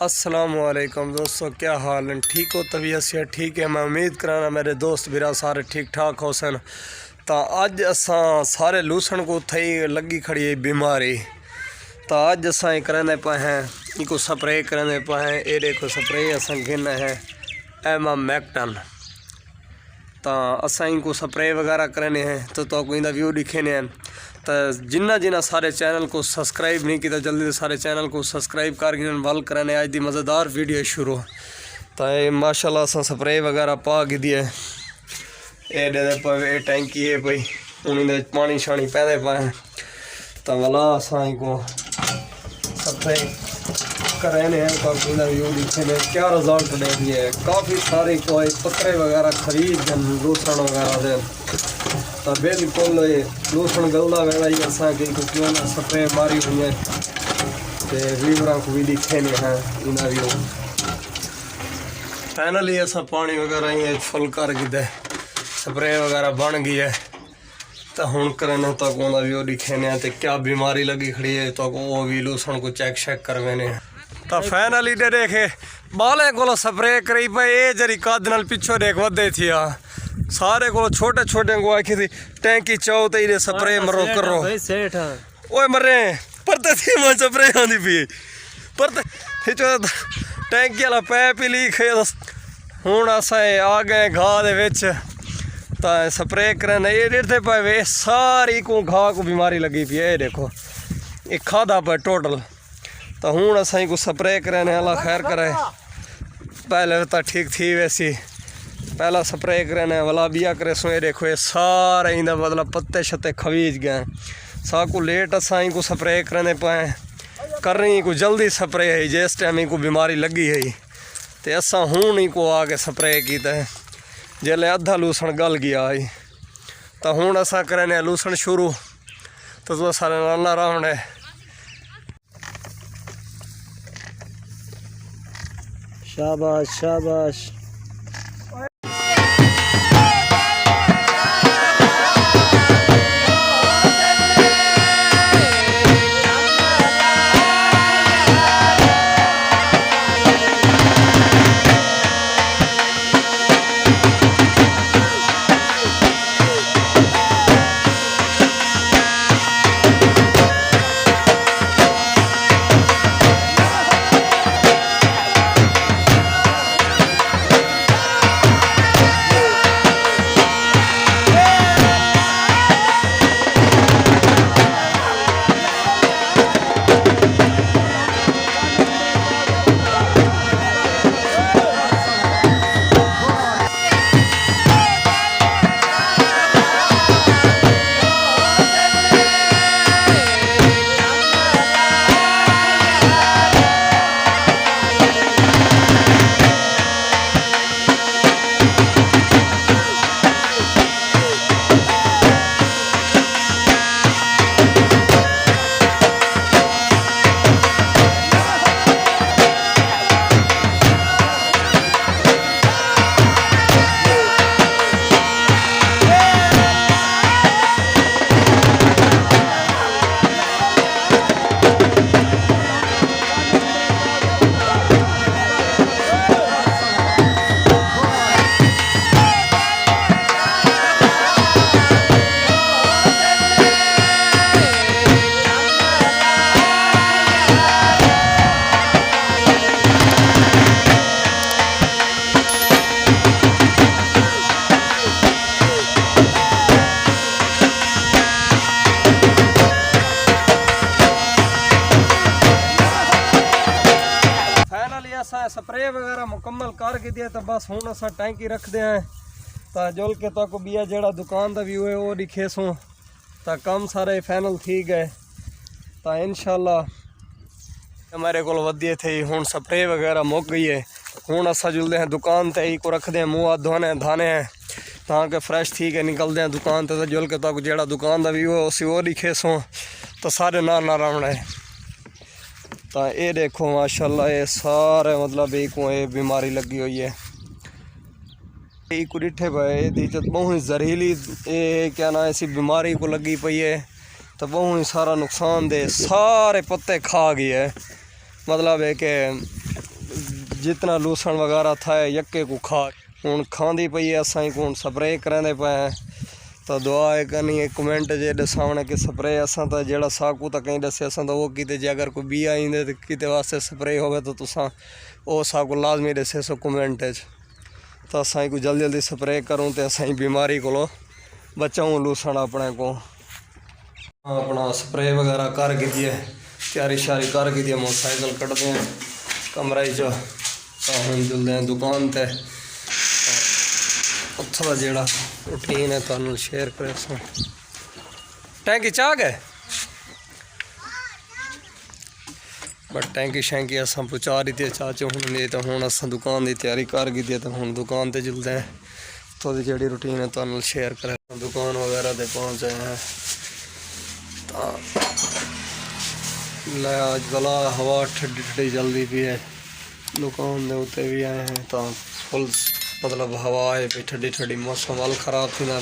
अस्सलामुअलैकुम दोस्तों, क्या हाल है? ठीक हो? तबीयत से ठीक है? मैं उम्मीद कराना मेरे दोस्त बिरा सारे ठीक ठाक हो सन। तो अज असा सारे लूसन को थई लगी खड़ी है बीमारी। तो अज असा करने पे हैं इनको स्प्रे करने पे हैं। ये देखो स्प्रे असा गिन है एमा मैक्टन। तो असा इनको स्प्रे वगैरह करने हैं तो इनका व्यू दिखेने हैं। तो जिन्ना सारे चैनल को सब्सक्राइब नहीं किया जल्दी से सारे चैनल को सब्सक्राइब कर वल करने आज दी मज़ेदार वीडियो शुरू। तो ये माशाल्लाह असा स्प्रे वगैरह पा गी दिए। ये टैंकी है भाई हूँ पानी शानी पैदे पाए। तो वाला असा को स्प्रे करने हैं तो व्यू दिखे ने क्या रिजल्ट दे दिए। काफ़ी सारे कोई पत्रे वगैरह खरीद लूसन वगैरह दे। तो बिल्कुल लूसन गलदा वेला ही असा क्यों स्प्रे मारी हुई है तो वीवरा को भी दिखे नहीं है इन्हें व्यू। फाइनली असा पानी वगैरह ही फुल कर गए स्प्रे वगैरह बन गई है। तो हूँ करने तक उनका व्यू दिखे ने तो क्या बीमारी लगी खड़ी है तो वो भी लूसन को चेक शेक करवेने। तो फाइनली दे देखे बाले को स्प्रे करी पे ये जरी कद नाल पिछो देख वधे थी सारे को छोटे छोटे को आखी थी टैंकी चाओ तो ये स्प्रे मरो करो ओए मरे परते थी मैं स्प्रे आंदी पी परते खिचो टैंकी वाला पैप ही लीक है। हूँ असा आ गए घाह दे विच तो स्प्रे करने ये देखते पे वे सारी को घाह को बीमारी लगी पी है। ये देखो ये खादा पे टोटल। तो हूँ असा को स्प्रे करने अल्लाह खैर करे। पहले तो ठीक थी वैसी पहला स्प्रे करने वाला बिया करे सो ये देखो ये सारे इंदा मतलब पत्ते शत्ते खवीज गए। साकू लेट असा को स्प्रे करने पाए कर रही को जल्दी स्प्रे है जिस टाइम को बीमारी लगी है तो असा हूँ नहीं को आके स्प्रे किया जल्ले अद्धा लूसन गल गया है। तो हूँ असा करने लूसन शुरू तो सारे नाना रावण है। शाबाश शाबाश। स्प्रे वगैरह मुकम्मल करके दिया तो बस हूँ असा टैंकी रखते हैं तो जुल के तक बिया जड़ा दुकान का व्यू है वो दिखे सो तो कम सारे फाइनल थी गए। तो इंशाल्लाह हमारे को वधिए थे हूँ स्प्रे वगैरह मुक गई है। हूँ असा जुलते हैं दुकान ते ही को रखते हैं मुँह हाथ धोने धाने हैं ताकि फ्रैश थी के निकलते हैं दुकान ते। तो जुल के तक जड़ा दुकान का व्यू है उसी वो दिखे सो तो सारे ना रावण है। तो ये देखो माशाल्लाह ये सारे मतलब एक को ये बीमारी लगी हुई है। एक डिठे भाई दी बहुत जहरीली ये क्या ना ऐसी बीमारी को लगी पई है तो बहुत ही सारा नुकसान दे सारे पत्ते खा गई है। मतलब है कि जितना लूसण वगैरह था यक्के को खा हूँ खाँदी पई है। असां को स्प्रे करेंदे पे हैं तो दुआ है करनी है कमेंट जे दसावने कि स्प्रे असां तो जेड़ा साकू तो कहीं दसे असां तो वो किते जे अगर कोई बी आईंदे तो किते वास्ते स्प्रे होवे तो तुसां वो साकू लाजमी दसे सो कमेंट तो असां को जल्दी जल्दी स्प्रे करूँ तो असां बीमारी को बचाऊँ लूसण अपने को। अपना स्प्रे वगैरह कर की है तैयारी शारी कर की है मोटरसाइकिल कटते हैं कमरे च तो हम जुलते हैं दुकान ते उत्थों का जोड़ा रूटीन है तुहानू शेयर करे टैंकी चाह गए बट टैंकी शैंकी अस पहुँचा दी थी चाचो हूँ नहीं तो हूँ अस दुकान की तैयारी कर की तो हूँ दुकान पर जुलते हैं तो जी रूटीन है तुहानू शेयर करे दुकान वगैरह ते पहुँचे हैं तो लै अज गला हवा ठंडी ठंडी चलती पी है दुकान के उत्ते भी आए हैं तो फुल मतलब हवा है भी ठंडी ठंडी मौसम वाल खराब थी ना।